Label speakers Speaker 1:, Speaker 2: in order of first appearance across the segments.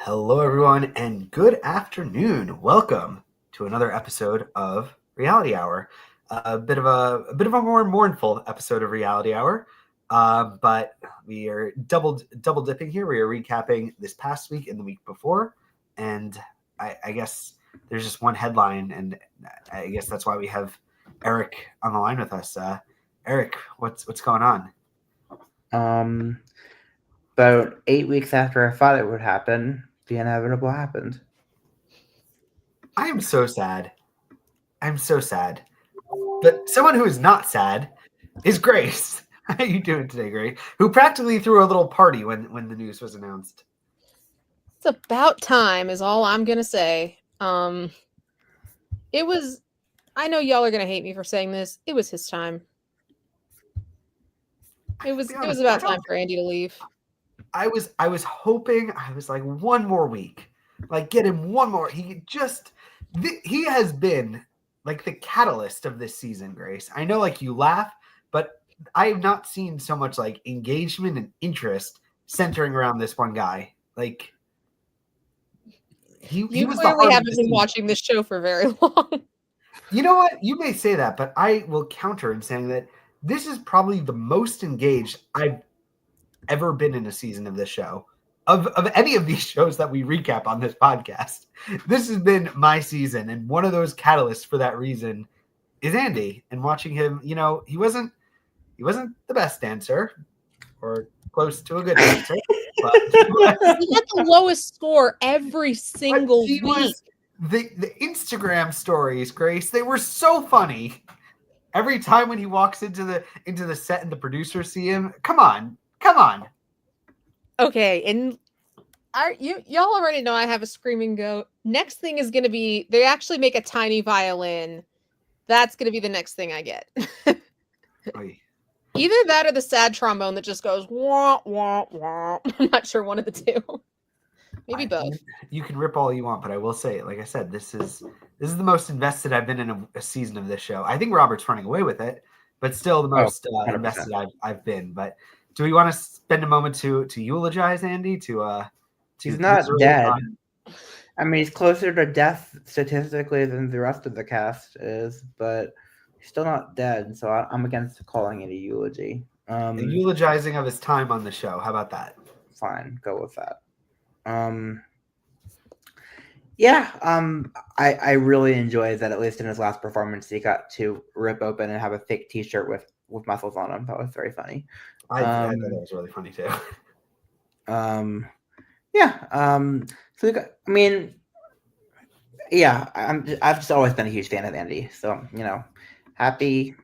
Speaker 1: Hello, everyone, and good afternoon. Welcome to another episode of Reality Hour. A bit of a more mournful episode of Reality Hour, but we are double dipping here. We are recapping this past week and the week before, and I guess there's just one headline, and I guess that's why we have Eric on the line with us. Eric, what's going on?
Speaker 2: About 8 weeks after I thought it would happen, the inevitable happened.
Speaker 1: I am so sad. I'm so sad. But someone who is not sad is Grace. How are you doing today, Grace? Who practically threw a little party when the news was announced.
Speaker 3: It's about time is all I'm going to say. It was, I know y'all are going to hate me for saying this. It was his time. It was about time for Andy to leave.
Speaker 1: I was hoping, I was like, one more week. Like, get him one more. He has been like the catalyst of this season, Grace. I know, like, you laugh, but I have not seen so much like engagement and interest centering around this one guy. Like, he was the
Speaker 3: clearly haven't been watching this show for very long.
Speaker 1: You know what? You may say that, but I will counter in saying that this is probably the most engaged I've ever been in a season of this show. Of any of these shows that we recap on this podcast. This has been my season, and one of those catalysts for that reason is Andy. And watching him, you know, he wasn't the best dancer or close to a good dancer. But
Speaker 3: he had the lowest score every single week.
Speaker 1: The Instagram stories, Grace, they were so funny. Every time when he walks into the set and the producers see him, come on.
Speaker 3: Okay, and y'all already know I have a screaming goat. Next thing is going to be, they actually make a tiny violin. That's going to be the next thing I get. Either that or the sad trombone that just goes wah wah wah. I'm not sure, one of the two. Maybe both.
Speaker 1: You can rip all you want, but I will say, like I said, this is the most invested I've been in a season of this show. I think Robert's running away with it, but still the most invested I've been. But do we want to spend a moment to eulogize Andy?
Speaker 2: He's not dead. I mean, he's closer to death statistically than the rest of the cast is, but he's still not dead. So I'm against calling it a eulogy.
Speaker 1: A eulogizing of his time on the show. How about that?
Speaker 2: Fine, go with that. I really enjoyed that. At least in his last performance, he got to rip open and have a fake T-shirt with muscles on him. That was very funny.
Speaker 1: I thought that was really funny too.
Speaker 2: I've just always been a huge fan of Andy. So, you know, happy.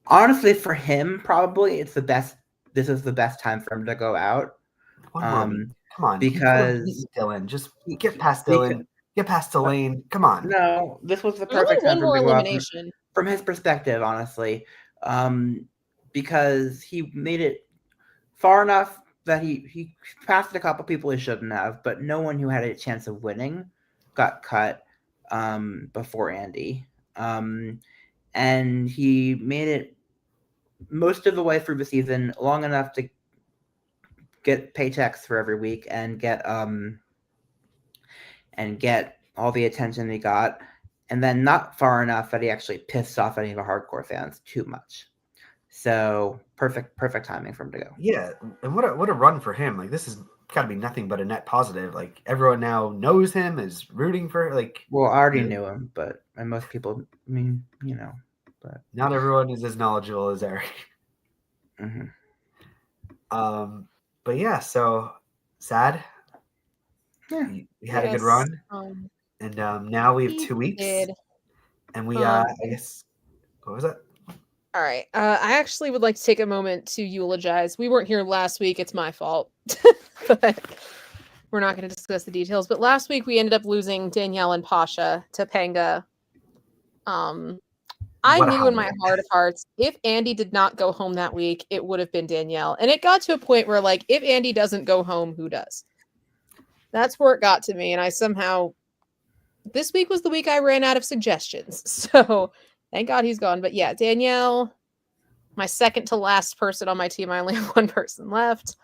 Speaker 2: Honestly, for him, probably it's the best. This is the best time for him to go out.
Speaker 1: Come on,
Speaker 2: because
Speaker 1: Dylan, just get past Dylan, get past Elaine. Come on.
Speaker 2: No, this was the perfect time for him to go out from his perspective, honestly. Because he made it far enough that he passed a couple people he shouldn't have, but no one who had a chance of winning got cut before Andy. And he made it most of the way through the season long enough to get paychecks for every week and get all the attention he got, and then not far enough that he actually pissed off any of the hardcore fans too much. So perfect timing for him to go.
Speaker 1: Yeah, and what a run for him. Like, this has got to be nothing but a net positive. Like, everyone now knows him, is rooting for, like.
Speaker 2: Well, I already knew him, and most people, I mean, you know, but
Speaker 1: not everyone is as knowledgeable as Eric.
Speaker 2: Mm-hmm.
Speaker 1: But yeah, so sad.
Speaker 2: Yeah,
Speaker 1: we had a good run, and now we have 2 weeks, and we I guess, what was that?
Speaker 3: All right. I actually would like to take a moment to eulogize. We weren't here last week. It's my fault. But we're not going to discuss the details. But last week we ended up losing Danielle and Pasha to Panga. I knew in my heart of hearts, if Andy did not go home that week, it would have been Danielle. And it got to a point where, like, if Andy doesn't go home, who does? That's where it got to me. And I somehow, this week was the week I ran out of suggestions. So thank God he's gone. But yeah, Danielle, my second to last person on my team. I only have one person left.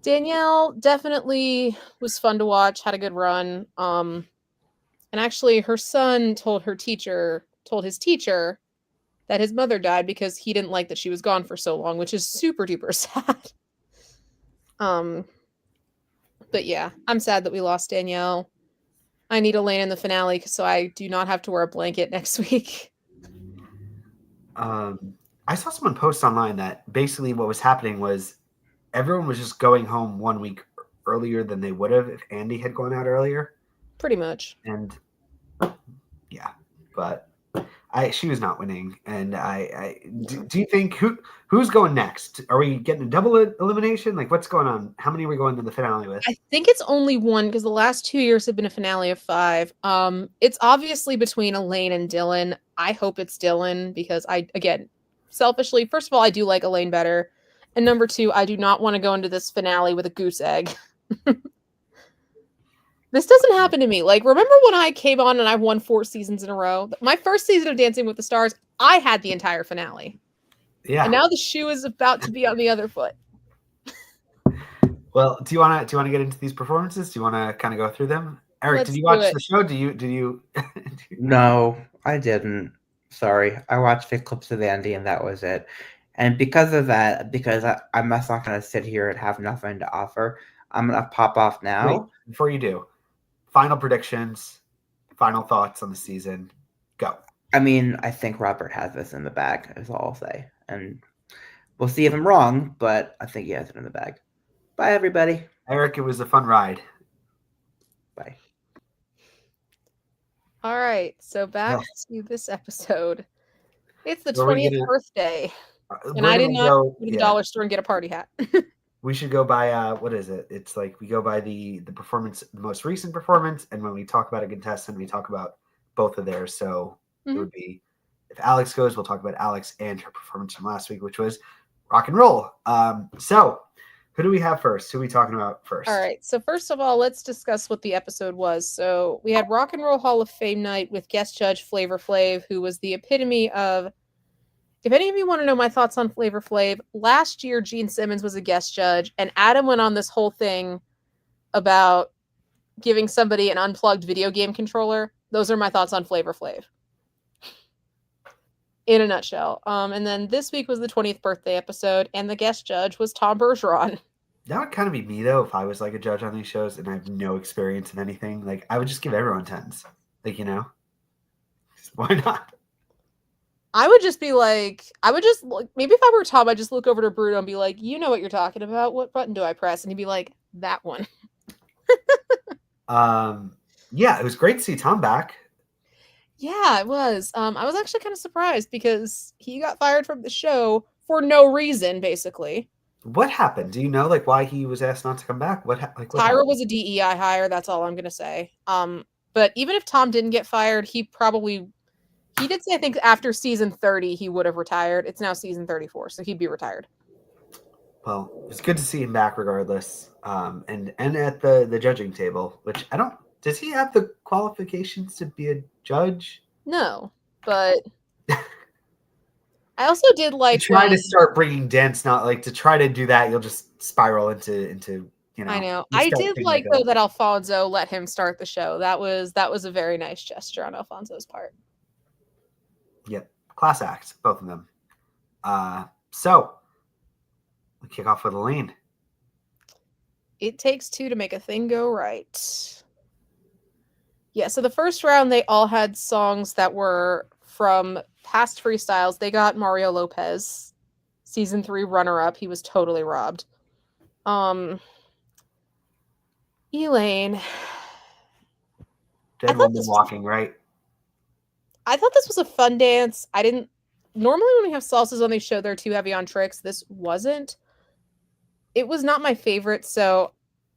Speaker 3: Danielle definitely was fun to watch, had a good run. And actually her son told his teacher that his mother died because he didn't like that she was gone for so long, which is super duper sad. But yeah, I'm sad that we lost Danielle. I need Elaine in the finale so I do not have to wear a blanket next week.
Speaker 1: I saw someone post online that basically what was happening was everyone was just going home 1 week earlier than they would have if Andy had gone out earlier.
Speaker 3: Pretty much.
Speaker 1: And yeah, but she was not winning. And do you think who's going next? Are we getting a double elimination? Like, what's going on? How many are we going to the finale with?
Speaker 3: I think it's only one because the last 2 years have been a finale of 5. It's obviously between Elaine and Dylan. I hope it's Dylan because selfishly, first of all, I do like Elaine better. And number 2, I do not want to go into this finale with a goose egg. This doesn't happen to me. Like, remember when I came on and I won 4 seasons in a row? My first season of Dancing with the Stars, I had the entire finale.
Speaker 1: Yeah.
Speaker 3: And now the shoe is about to be on the other foot.
Speaker 1: Well, do you want to get into these performances? Do you want to kind of go through them? Eric, did you watch the show? Did you?
Speaker 2: No, I didn't. Sorry. I watched the clips of Andy and that was it. And because of that, because I'm not going to sit here and have nothing to offer, I'm going to pop off now.
Speaker 1: Wait, before you do, final predictions, final thoughts on the season. Go.
Speaker 2: I mean, I think Robert has this in the bag, is all I'll say. And we'll see if I'm wrong, but I think he has it in the bag. Bye, everybody.
Speaker 1: Eric, it was a fun ride.
Speaker 2: Bye.
Speaker 3: All right, so back to this episode. It's the 20th birthday, and I did not go to the dollar store and get a party hat.
Speaker 1: We should go by what is it? It's like we go by the performance, the most recent performance, and when we talk about a contestant, we talk about both of theirs. So it would be if Alex goes, we'll talk about Alex and her performance from last week, which was rock and roll. So who do we have first? Who are we talking about first?
Speaker 3: All right. So first of all, let's discuss what the episode was. So we had Rock and Roll Hall of Fame night with guest judge Flavor Flav, who was the epitome of. If any of you want to know my thoughts on Flavor Flav, last year Gene Simmons was a guest judge, and Adam went on this whole thing about giving somebody an unplugged video game controller. Those are my thoughts on Flavor Flav. In a nutshell. And then this week was the 20th birthday episode, and the guest judge was Tom Bergeron.
Speaker 1: That would kind of be me, though, if I was like a judge on these shows and I have no experience in anything. Like, I would just give everyone 10s. Like, why not?
Speaker 3: I would just be like, maybe if I were Tom, I'd just look over to Bruno and be like, you know what you're talking about. What button do I press? And he'd be like, that one.
Speaker 1: Yeah, it was great to see Tom back.
Speaker 3: Yeah, it was. I was actually kind of surprised because he got fired from the show for no reason, basically.
Speaker 1: What happened? Do you know why he was asked not to come back?
Speaker 3: Tyra was a DEI hire. That's all I'm gonna say. But even if Tom didn't get fired, he did say I think after season 30 he would have retired. It's now season 34, so he'd be retired.
Speaker 1: Well, it's good to see him back regardless. And at the judging table, which does he have the qualifications to be a judge?
Speaker 3: No, but I also did like
Speaker 1: to start bringing dance, not like to try to do that. You'll just spiral into.
Speaker 3: I know. I did like though that Alfonso let him start the show. That was a very nice gesture on Alfonso's part.
Speaker 1: Yep, class acts, both of them. So we kick off with Elaine.
Speaker 3: It takes 2 to make a thing go right. Yeah, so the first round, they all had songs that were from past freestyles. They got Mario Lopez, season 3 runner-up. He was totally robbed. Elaine.
Speaker 1: Dead woman walking, right?
Speaker 3: I thought this was a fun dance. Normally when we have salsas on these show, they're too heavy on tricks. This wasn't. It was not my favorite, so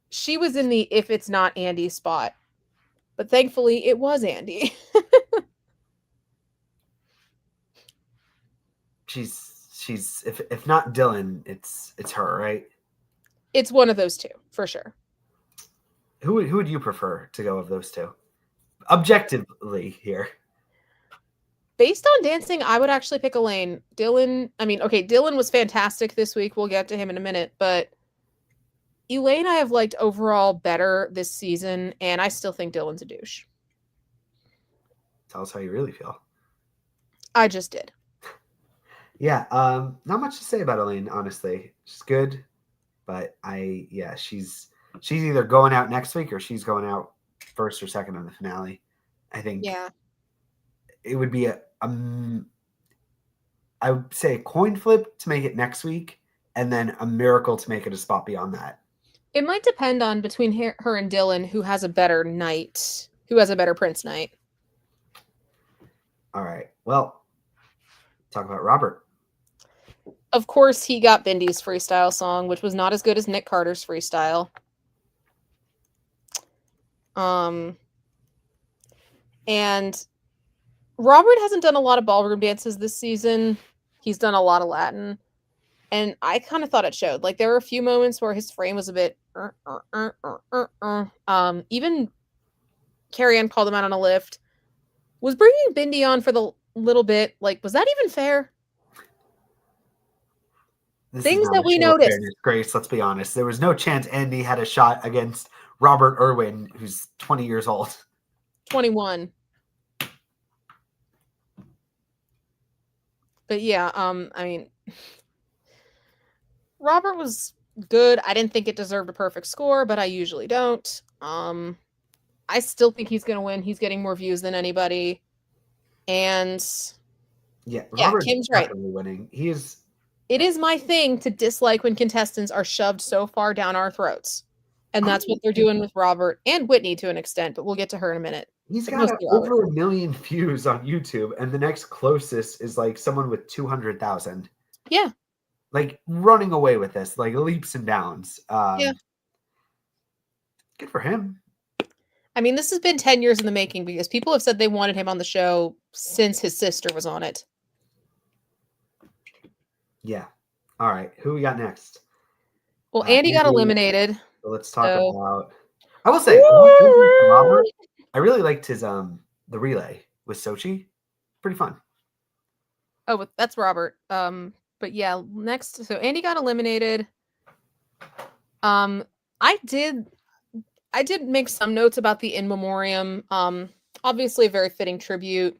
Speaker 3: she was in the if it's not Andy spot. But thankfully, it was Andy.
Speaker 1: she's if not Dylan, it's her, right?
Speaker 3: It's one of those two, for sure.
Speaker 1: Who would you prefer to go of those two? Objectively here.
Speaker 3: Based on dancing, I would actually pick Elaine. Dylan was fantastic this week. We'll get to him in a minute, but Elaine I have liked overall better this season, and I still think Dylan's a douche.
Speaker 1: Tell us how you really feel.
Speaker 3: I just did.
Speaker 1: Yeah, not much to say about Elaine, honestly. She's good, but she's either going out next week or she's going out first or second on the finale. I think it would be I would say a coin flip to make it next week, and then a miracle to make it a spot beyond that.
Speaker 3: It might depend on between her and Dylan who has a better night, who has a better Prince night.
Speaker 1: All right. Well, talk about Robert.
Speaker 3: Of course, he got Bindy's freestyle song, which was not as good as Nick Carter's freestyle. And Robert hasn't done a lot of ballroom dances this season. He's done a lot of Latin. And I kind of thought it showed. Like, there were a few moments where his frame was a bit... Even Carrie Ann called him out on a lift. Was bringing Bindy on for the little bit, like, was that even fair? Things that we noticed.
Speaker 1: Fairness, Grace, let's be honest. There was no chance Andy had a shot against Robert Irwin, who's 20 years old.
Speaker 3: 21. But yeah, I mean, Robert was good. I didn't think it deserved a perfect score, but I usually don't. I still think he's going to win. He's getting more views than anybody. And
Speaker 1: Robert's
Speaker 3: Kim's right.
Speaker 1: Winning.
Speaker 3: It is my thing to dislike when contestants are shoved so far down our throats. And that's what they're doing with Robert and Whitney to an extent, but we'll get to her in a minute.
Speaker 1: He's got over 1 million views on YouTube, and the next closest is like someone with 200,000.
Speaker 3: Yeah.
Speaker 1: Like running away with this, like leaps and bounds. Good for him.
Speaker 3: I mean, this has been 10 years in the making because people have said they wanted him on the show since his sister was on it.
Speaker 1: Yeah. All right. Who we got next?
Speaker 3: Well, Andy got eliminated.
Speaker 1: So let's talk about. I will say, Robert, I really liked his the relay with Sochi. Pretty fun.
Speaker 3: Oh, that's Robert. But yeah, next. So Andy got eliminated. I did make some notes about the in memoriam. Obviously a very fitting tribute,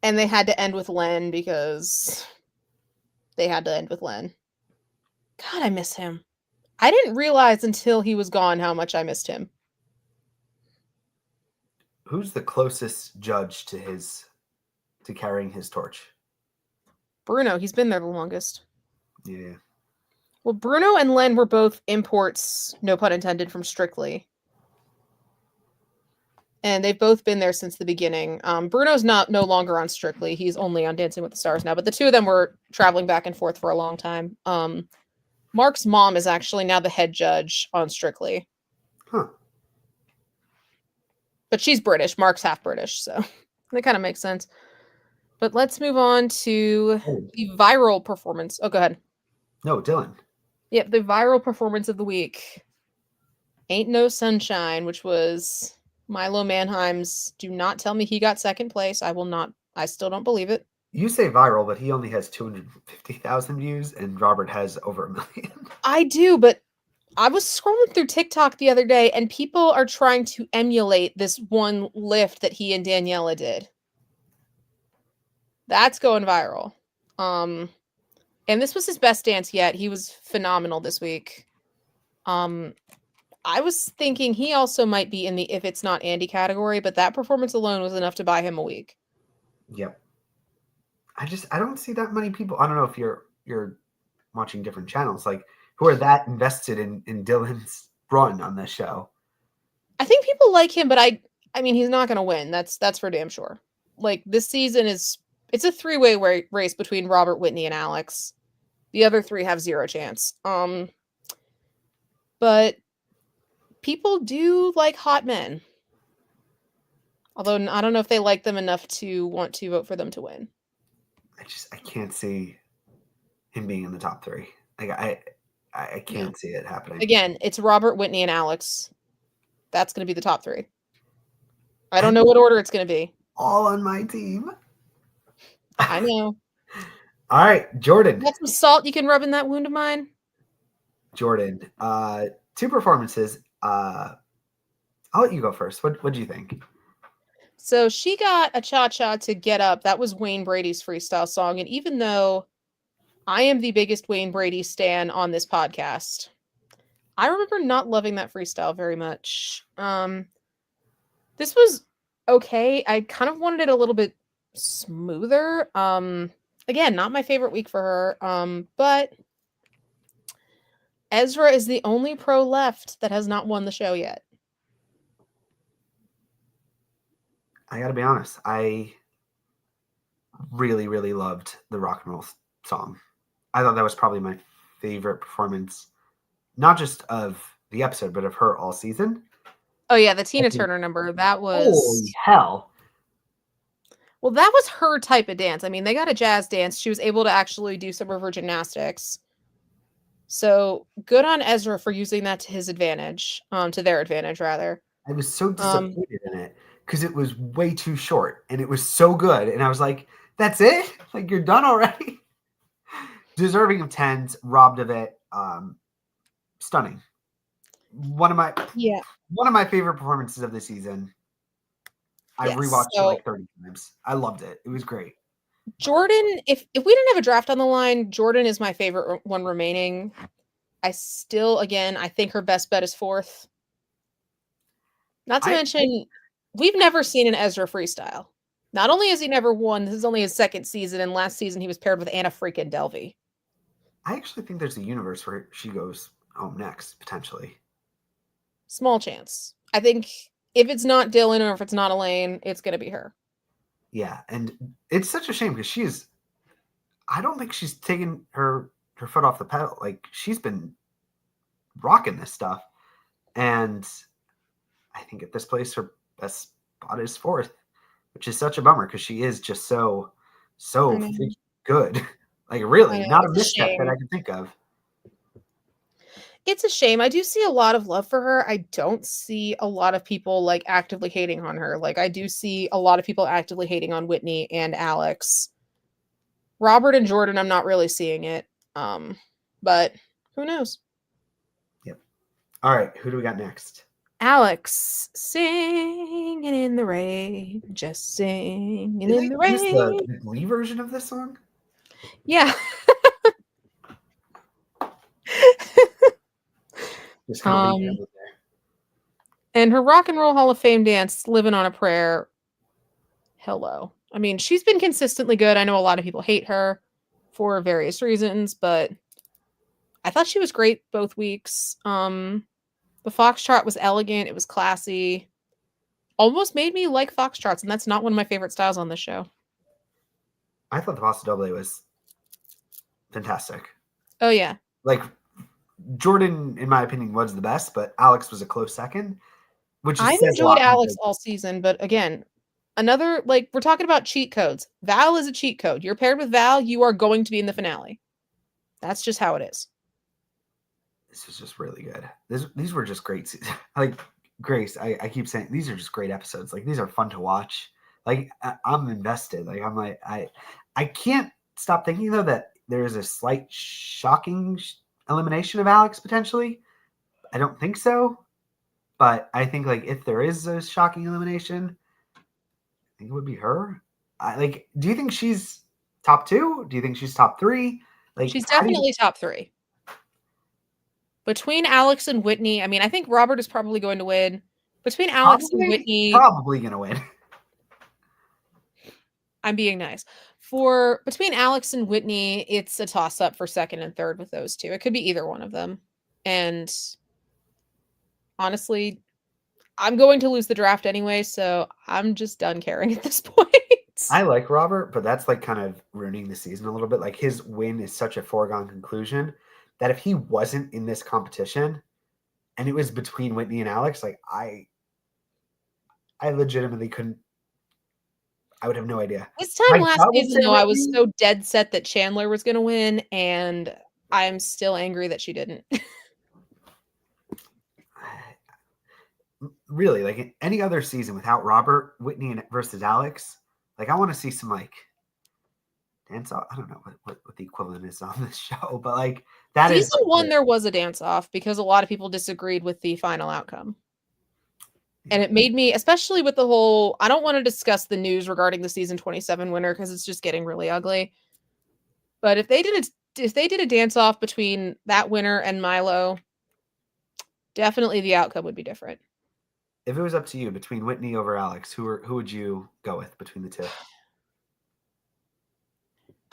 Speaker 3: and they had to end with Len because they had to end with Len. God, I miss him. I didn't realize until he was gone how much I missed him.
Speaker 1: Who's the closest judge to carrying his torch?
Speaker 3: Bruno. He's been there the longest.
Speaker 1: Yeah.
Speaker 3: Well, Bruno and Len were both imports, no pun intended, from Strictly. And they've both been there since the beginning. Bruno's no longer on Strictly. He's only on Dancing with the Stars now. But the two of them were traveling back and forth for a long time. Mark's mom is actually now the head judge on Strictly.
Speaker 1: Huh.
Speaker 3: But she's British. Mark's half British, so that kind of makes sense. But let's move on to the viral performance. Oh, go ahead.
Speaker 1: No, Dylan.
Speaker 3: Yep, the viral performance of the week. Ain't No Sunshine, which was Milo Manheim's. Do not tell me he got second place. I still don't believe it.
Speaker 1: You say viral, but he only has 250,000 views, and Robert has over 1 million.
Speaker 3: I do, but I was scrolling through TikTok the other day, and people are trying to emulate this one lift that he and Daniela did. That's going viral. And this was his best dance yet. He was phenomenal this week. I was thinking he also might be in the if it's not Andy category, but that performance alone was enough to buy him a week.
Speaker 1: Yep. I don't see that many people. I don't know if you're watching different channels, like who are that invested in Dylan's run on this show.
Speaker 3: I think people like him, but I mean he's not going to win. That's for damn sure. Like this season it's a three-way race between Robert, Whitney, and Alex. The other three have zero chance. But people do like hot men. Although I don't know if they like them enough to want to vote for them to win.
Speaker 1: I can't see him being in the top three. Like I can't see it happening.
Speaker 3: Again, it's Robert, Whitney, and Alex. That's going to be the top three. I don't know what order it's going to be.
Speaker 1: All on my team.
Speaker 3: I know.
Speaker 1: All right, Jordan.
Speaker 3: Got some salt you can rub in that wound of mine?
Speaker 1: Jordan. two performances. I'll let you go first. What do you think?
Speaker 3: So she got a cha-cha to Get Up. That was Wayne Brady's freestyle song. And even though I am the biggest Wayne Brady stan on this podcast, I remember not loving that freestyle very much. This was okay. I kind of wanted it a little bit smoother. Again, not my favorite week for her. But Ezra is the only pro left that has not won the show yet.
Speaker 1: I gotta be honest. I really, really loved the rock and roll song. I thought that was probably my favorite performance, not just of the episode, but of her all season.
Speaker 3: Oh yeah, the Tina Turner number. That was
Speaker 1: holy hell.
Speaker 3: Well, that was her type of dance. I mean, they got a jazz dance. She was able to actually do some of her gymnastics. So good on Ezra for using that to his advantage, to their advantage rather.
Speaker 1: I was so disappointed in it because it was way too short and it was so good. And I was like, that's it? Like, you're done already? Deserving of 10s, robbed of it. Stunning. One of my favorite performances of the season. I rewatched it like 30 times. I loved it. It was great.
Speaker 3: Jordan, if we didn't have a draft on the line, Jordan is my favorite one remaining. I still, again, I think her best bet is 4th. Not to mention, we've never seen an Ezra freestyle. Not only has he never won, this is only his 2nd season, and last season he was paired with Anna freaking Delvey.
Speaker 1: I actually think there's a universe where she goes home next, potentially.
Speaker 3: Small chance. I think if it's not Dylan or if it's not Elaine, it's going to be her.
Speaker 1: Yeah, and it's such a shame because I don't think she's taken her foot off the pedal. Like, she's been rocking this stuff. And I think at this place, her best spot is 4th, which is such a bummer because she is just so good. Like, really, not a misstep that I can think of.
Speaker 3: It's a shame. I do see a lot of love for her. I don't see a lot of people like actively hating on her. Like, I do see a lot of people actively hating on Whitney and Alex. Robert and Jordan, I'm not really seeing it. But who knows?
Speaker 1: Yep. All right, who do we got next?
Speaker 3: Alex, singing in the rain, just singing in the rain.
Speaker 1: Is this the Glee version of this song?
Speaker 3: Yeah. And her Rock and Roll Hall of Fame dance, Living on a Prayer. Hello. I mean, she's been consistently good. I know a lot of people hate her for various reasons, but I thought she was great both weeks. The Foxtrot was elegant. It was classy. Almost made me like Foxtrots, and that's not one of my favorite styles on this show.
Speaker 1: I thought the Paso Doble was fantastic.
Speaker 3: Oh, yeah.
Speaker 1: Like, Jordan, in my opinion, was the best, but Alex was a close second.
Speaker 3: I've enjoyed Alex all season, but again, another, like, we're talking about cheat codes. Val is a cheat code. You're paired with Val, you are going to be in the finale. That's just how it is.
Speaker 1: This was just really good. These were just great. Like, Grace, I keep saying, these are just great episodes. Like, these are fun to watch. Like, I'm invested. Like, I'm like, I can't stop thinking, though, that there is a slight shocking elimination of Alex, potentially. I don't think so. But I think, like, if there is a shocking elimination, I think it would be her. Do you think she's top 2? Do you think she's top 3? Like,
Speaker 3: she's definitely top 3. Between Alex and Whitney, I mean, I think Robert is probably going to win. Between Alex and Whitney,
Speaker 1: probably going to win.
Speaker 3: I'm being nice. Between Alex and Whitney, it's a toss-up for 2nd and 3rd with those two. It could be either one of them. And honestly, I'm going to lose the draft anyway, so I'm just done caring at this point.
Speaker 1: I like Robert, but that's like kind of ruining the season a little bit. Like, his win is such a foregone conclusion that if he wasn't in this competition and it was between Whitney and Alex, like, I legitimately couldn't. I would have no idea.
Speaker 3: This time last season, though, I was so dead set that Chandler was going to win, and I'm still angry that she didn't.
Speaker 1: Really, like, any other season without Robert, Whitney versus Alex, like, I want to see some, like, dance off. I don't know what the equivalent is on this show, but like that
Speaker 3: Season
Speaker 1: is like
Speaker 3: one, there was a dance off because a lot of people disagreed with the final outcome. And it made me, especially with the whole, I don't want to discuss the news regarding the season 27 winner because it's just getting really ugly. But if they did a dance off between that winner and Milo, definitely the outcome would be different.
Speaker 1: If it was up to you between Whitney over Alex, who would you go with between the two?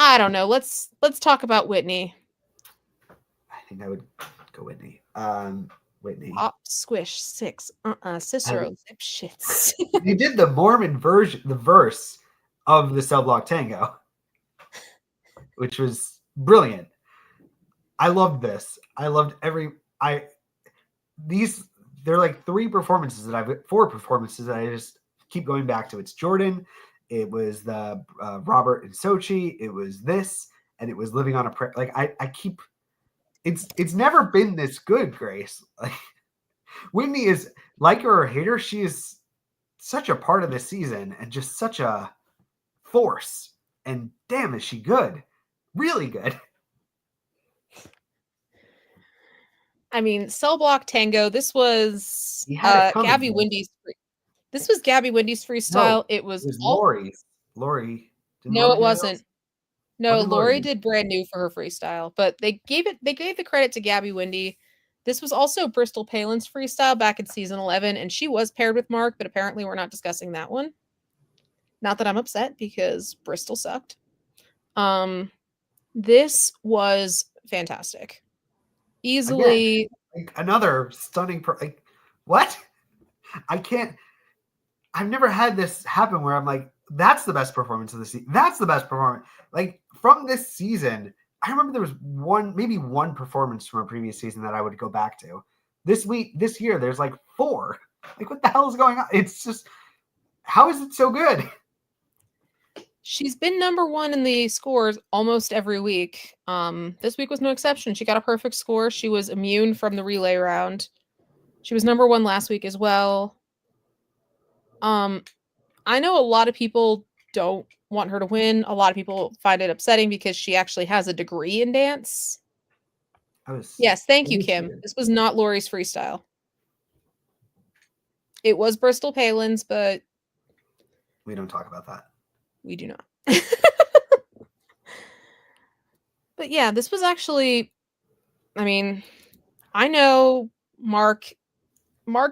Speaker 3: I don't know. Let's talk about Whitney.
Speaker 1: I think I would go Whitney. Whitney.
Speaker 3: Pop, squish, six. Cicero, zip shits.
Speaker 1: They did the Mormon version, the verse of the Cell Block Tango, which was brilliant. I loved this. I loved they're like four performances that I just keep going back to. It's Jordan, it was the Robert and Sochi, it was this, and it was Living on a Prayer. Like I keep, it's never been this good, Grace. Like Whitney is, like her or hate her, she is such a part of this season and just such a force. And damn, is she good? Really good.
Speaker 3: I mean, Cell Block Tango. This was Gabby Windy's. This was Gabby Windy's freestyle.
Speaker 1: No,
Speaker 3: it was
Speaker 1: Lori.
Speaker 3: No, it wasn't. No, Lori did Brand New for her freestyle, but they gave the credit to Gabby Windy. This was also Bristol Palin's freestyle back in season 11, and she was paired with Mark, but apparently we're not discussing that one. Not that I'm upset because Bristol sucked. This was fantastic. Easily.
Speaker 1: Again, like another stunning what? I've never had this happen where I'm like, that's the best performance of the season. That's the best performance. Like from this season, I remember there was maybe one performance from a previous season that I would go back to. This year, there's like 4. Like, what the hell is going on? It's just, how is it so good?
Speaker 3: She's been number 1 in the scores almost every week. This week was no exception. She got a perfect score. She was immune from the relay round. She was number 1 last week as well. I know a lot of people don't want her to win. A lot of people find it upsetting because she actually has a degree in dance. Yes, thank you, Kim. This was not Lori's freestyle. It was Bristol Palin's, but
Speaker 1: we don't talk about that.
Speaker 3: We do not. But yeah, this was actually, I mean, I know Mark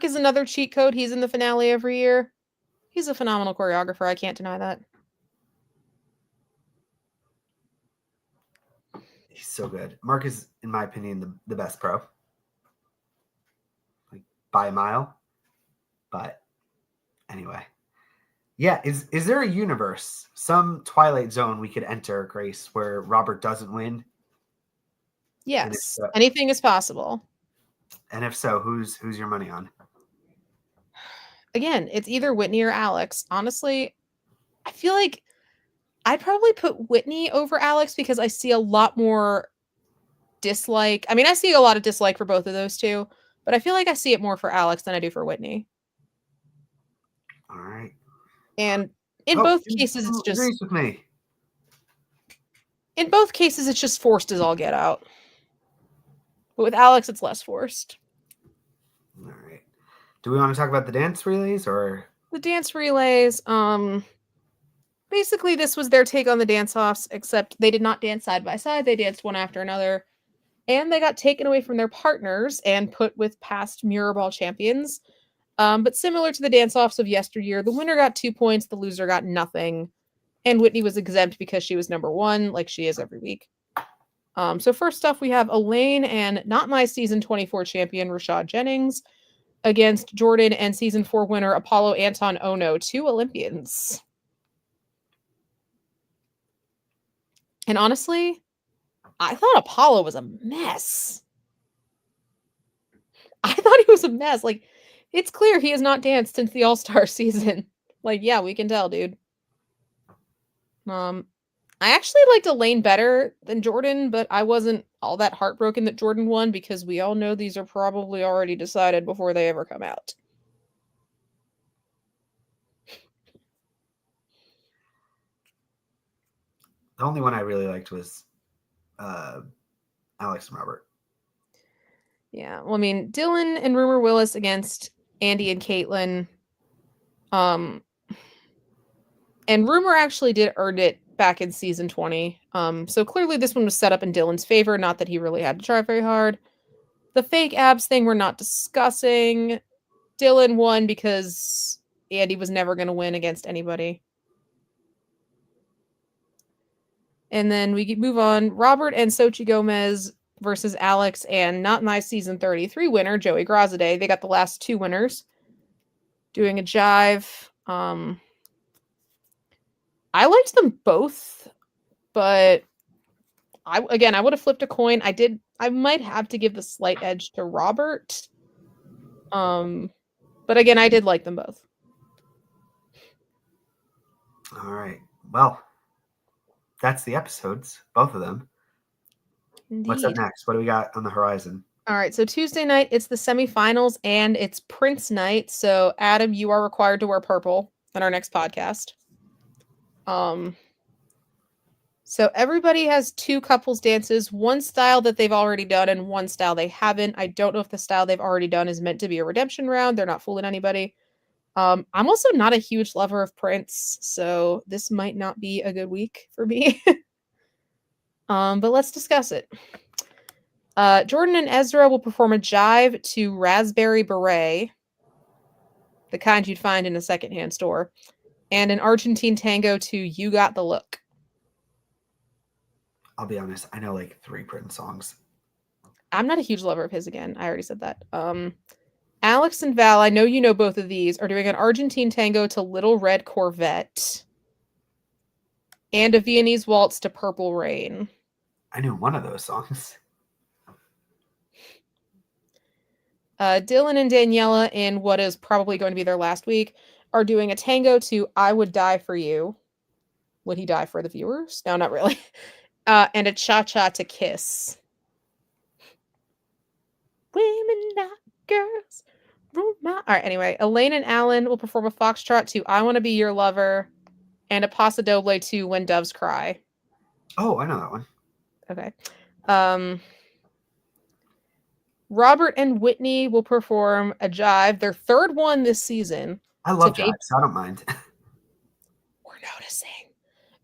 Speaker 3: is another cheat code. He's in the finale every year. He's a phenomenal choreographer. I can't deny that.
Speaker 1: He's so good. Mark is, in my opinion, the best pro. Like by a mile. But anyway. Yeah, is there a universe, some Twilight Zone we could enter, Grace, where Robert doesn't win?
Speaker 3: Yes. Anything is possible.
Speaker 1: And if so, who's your money on?
Speaker 3: Again, it's either Whitney or Alex. Honestly, I feel like I'd probably put Whitney over Alex because I see a lot more dislike. I mean, I see a lot of dislike for both of those two, but I feel like I see it more for Alex than I do for Whitney.
Speaker 1: All right.
Speaker 3: And in both cases, it's just
Speaker 1: agrees with me.
Speaker 3: In both cases, it's just forced as all get out. But with Alex, it's less forced.
Speaker 1: All right. Do we want to talk about the dance relays or
Speaker 3: the dance relays? Basically, this was their take on the dance-offs, except they did not dance side by side. They danced one after another. And they got taken away from their partners and put with past Mirrorball champions. But similar to the dance-offs of yesteryear, the winner got 2 points, the loser got nothing. And Whitney was exempt because she was number 1, like she is every week. So first off, we have Elaine and Not My Season 24 champion, Rashad Jennings, against Jordan and Season 4 winner, Apollo Anton Ono, 2 Olympians. And honestly, I thought Apollo was a mess. I thought he was a mess. Like, it's clear he has not danced since the All-Star season. Like, yeah, we can tell, dude. I actually liked Elaine better than Jordan, but I wasn't all that heartbroken that Jordan won because we all know these are probably already decided before they ever come out.
Speaker 1: The only one I really liked was Alex and Robert.
Speaker 3: Yeah. Well, I mean, Dylan and Rumor Willis against Andy and Caitlin. And Rumor actually did earn it back in season 20. So clearly this one was set up in Dylan's favor, not that he really had to try very hard. The fake abs thing we're not discussing. Dylan won because Andy was never going to win against anybody. And then we move on. Robert and Xochitl Gomez versus Alex and Not Nice season 33 winner, Joey Grazade. They got the last two winners. Doing a jive. I liked them both, but I would have flipped a coin. I might have to give the slight edge to Robert. But again, I did like them both.
Speaker 1: All right. Well, that's the episodes, both of them.
Speaker 3: Indeed.
Speaker 1: What's up next? What do we got on the horizon?
Speaker 3: All right, so Tuesday night, it's the semifinals, and it's Prince night. So, Adam, you are required to wear purple on our next podcast. So everybody has two couples dances, one style that they've already done and one style they haven't. I don't know if the style they've already done is meant to be a redemption round. They're not fooling anybody. I'm also not a huge lover of Prince, so this might not be a good week for me. But let's discuss it. Jordan and Ezra will perform a jive to Raspberry Beret, the kind you'd find in a secondhand store, and an Argentine tango to You Got the Look.
Speaker 1: I'll be honest, I know like 3 Prince songs.
Speaker 3: I'm not a huge lover of his again. I already said that. Alex and Val, I know you know both of these, are doing an Argentine tango to Little Red Corvette and a Viennese waltz to Purple Rain.
Speaker 1: I knew one of those songs.
Speaker 3: Dylan and Daniela, in what is probably going to be their last week, are doing a tango to I Would Die for You. Would he die for the viewers? No, not really. And a cha-cha to Kiss. Women, not girls. All right, anyway. Elaine and Alan will perform a foxtrot to I Want to Be Your Lover and a paso doble to When Doves Cry.
Speaker 1: Oh, I know that one.
Speaker 3: Okay. Robert and Whitney will perform a jive, their third one this season.
Speaker 1: I love jive, so I don't mind.
Speaker 3: We're noticing.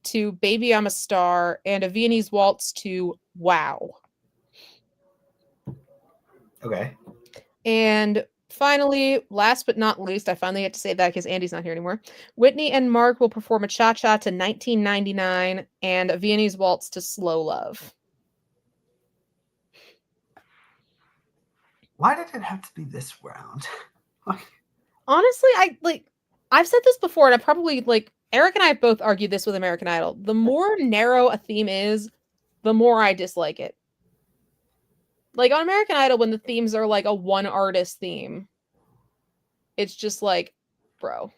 Speaker 3: To Baby I'm a Star and a Viennese waltz to Wow.
Speaker 1: Okay.
Speaker 3: And finally, last but not least, I finally get to say that because Andy's not here anymore. Whitney and Mark will perform a cha-cha to 1999 and a Viennese waltz to Slow Love.
Speaker 1: Why did it have to be this round?
Speaker 3: Honestly, I've said this before, and I probably Eric and I have both argued this with American Idol. The more narrow a theme is, the more I dislike it. Like on American Idol, when the themes are like a one artist theme, it's just like, bro.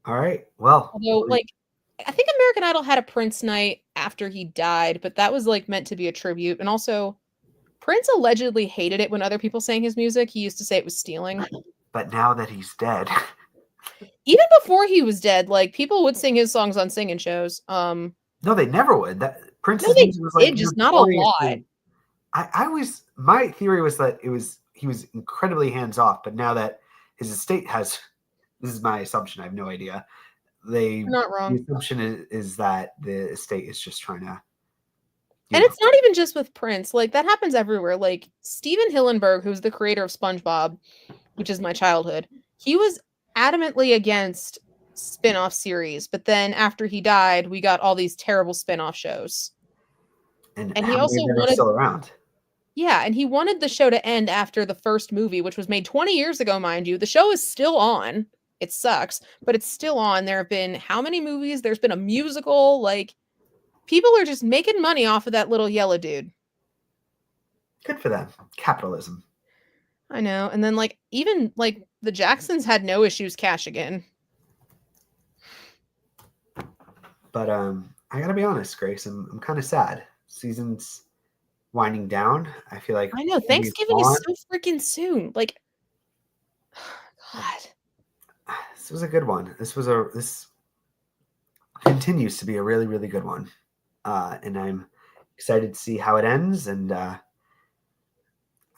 Speaker 1: All right. Well,
Speaker 3: although I think American Idol had a Prince night after he died, but that was like meant to be a tribute. And also, Prince allegedly hated it when other people sang his music. He used to say it was stealing.
Speaker 1: But now that he's dead.
Speaker 3: Even before he was dead, like people would sing his songs on singing shows.
Speaker 1: No, they never would. That Prince's
Speaker 3: music
Speaker 1: was like
Speaker 3: just not a lot.
Speaker 1: My theory was that he was incredibly hands off, but now that his estate has, this is my assumption, I have no idea.
Speaker 3: You're not wrong.
Speaker 1: The assumption is that the estate is just trying to.
Speaker 3: And it's not even just with Prince. Like that happens everywhere. Like Steven Hillenburg, who's the creator of SpongeBob, which is my childhood, he was adamantly against spin-off series, but then after he died, we got all these terrible spin-off shows. And he also wanted
Speaker 1: still around.
Speaker 3: Yeah, and he wanted the show to end after the first movie, which was made 20 years ago, mind you. The show is still on. It sucks, but it's still on. There have been how many movies? There's been a musical. Like, people are just making money off of that little yellow dude.
Speaker 1: Good for them. Capitalism.
Speaker 3: I know. And then even the Jacksons had no issues cashing in.
Speaker 1: But I gotta be honest, Grace, I'm kind of sad. Season's winding down. I feel like
Speaker 3: I know Thanksgiving is so freaking soon. Like, God,
Speaker 1: this was a good one. This continues to be a really, really good one. And I'm excited to see how it ends. And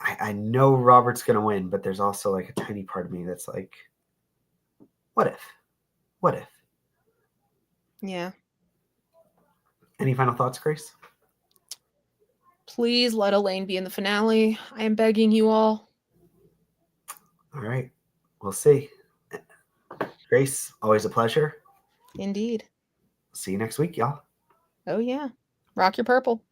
Speaker 1: I know Robert's going to win, but there's also like a tiny part of me that's like, what if? What if?
Speaker 3: Yeah.
Speaker 1: Any final thoughts, Grace?
Speaker 3: Please let Elaine be in the finale. I am begging you all.
Speaker 1: All right. We'll see. Grace, always a pleasure.
Speaker 3: Indeed.
Speaker 1: See you next week, y'all.
Speaker 3: Oh, yeah. Rock your purple.